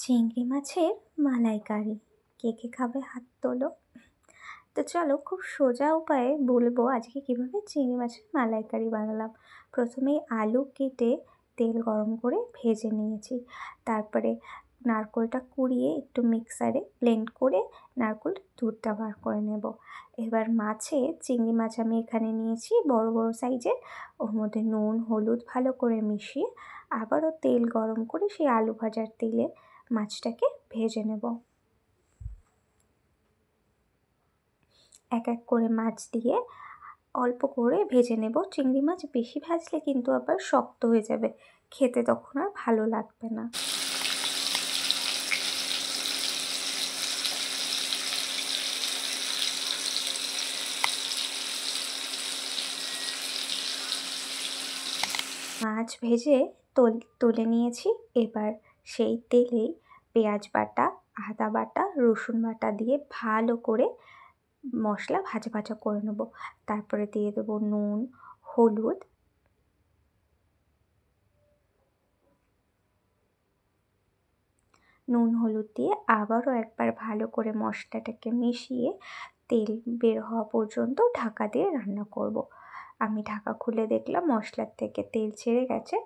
চিংড়ি মাছের মালাইকারি কে কে খাবে হাত তোলো। তো চলো খুব সোজা উপায়ে বলবো আজকে কিভাবে চিংড়ি মাছের মালাইকারি বানালাম। প্রথমেই আলু কেটে তেল গরম করে ভেজে নিয়েছি, তারপরে নারকেলটা কুড়িয়ে একটু মিক্সারে ব্লেন্ড করে নারকেল দুধটা বার করে নেব। এবার চিংড়ি মাছ আমি এখানে নিয়েছি বড় বড় সাইজের, ওর মধ্যে নুন হলুদ ভালো করে মিশিয়ে আবারও তেল গরম করে সেই আলু ভাজার তেলে মাছটাকে ভেজে নেব। এক এক করে মাছ দিয়ে অল্প করে ভেজে নেব। চিংড়ি মাছ বেশি ভাজলে কিন্তু আবার শক্ত হয়ে যাবে, খেতে তখন আর ভালো লাগবে না। মাছ ভেজে তুলে নিয়েছি। এবার সেই তেলেই পেঁয়াজ বাটা, আদা বাটা, রসুন বাটা দিয়ে ভালো করে মশলা ভাজা ভাজা করে নেব। তারপরে দিয়ে দেবো নুন হলুদ, দিয়ে আবারও একবার ভালো করে মশলাটাকে মিশিয়ে তেল বের হওয়া পর্যন্ত ঢাকা দিয়ে রান্না করব। আমি ঢাকা খুলে দেখলাম মশলার থেকে তেল ছেড়ে গেছে।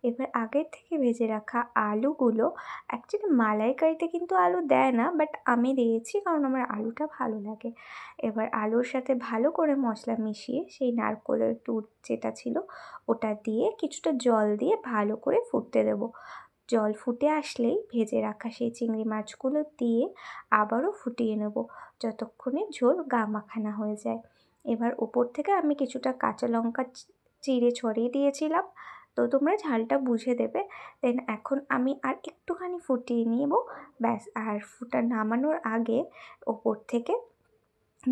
এবার আগের থেকে ভেজে রাখা আলুগুলো, অ্যাকচুয়ালি মালাইকারিতে কিন্তু আলু দেয় না, বাট আমি দিয়েছি কারণ আমার আলুটা ভালো লাগে। এবার আলুর সাথে ভালো করে মশলা মিশিয়ে সেই নারকেলের দুধ যেটা ছিল ওটা দিয়ে কিছুটা জল দিয়ে ভালো করে ফুটতে দেবো। জল ফুটে আসলেই ভেজে রাখা সেই চিংড়ি মাছগুলো দিয়ে আবারও ফুটিয়ে নেব যতক্ষণে ঝোল গা মাখানা হয়ে যায়। এবার ওপর থেকে আমি কিছুটা কাঁচা লঙ্কা চিড়ে ছড়িয়ে দিয়েছিলাম, তো তোমরা ঝালটা বুঝে দেবে। দেন এখন আমি আর একটুখানি ফুটিয়ে নেব, ব্যাস। আর নামানোর আগে ওপর থেকে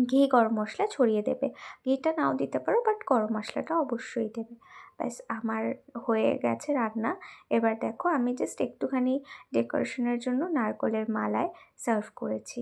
ঘি গরম মশলা ছড়িয়ে দেবে। ঘিটা নাও দিতে পারো, বাট গরম মশলাটা অবশ্যই দেবে। ব্যাস আমার হয়ে গেছে রান্না। এবার দেখো আমি জাস্ট একটুখানি ডেকোরেশনের জন্য নারকেলের মালায় সার্ভ করেছি।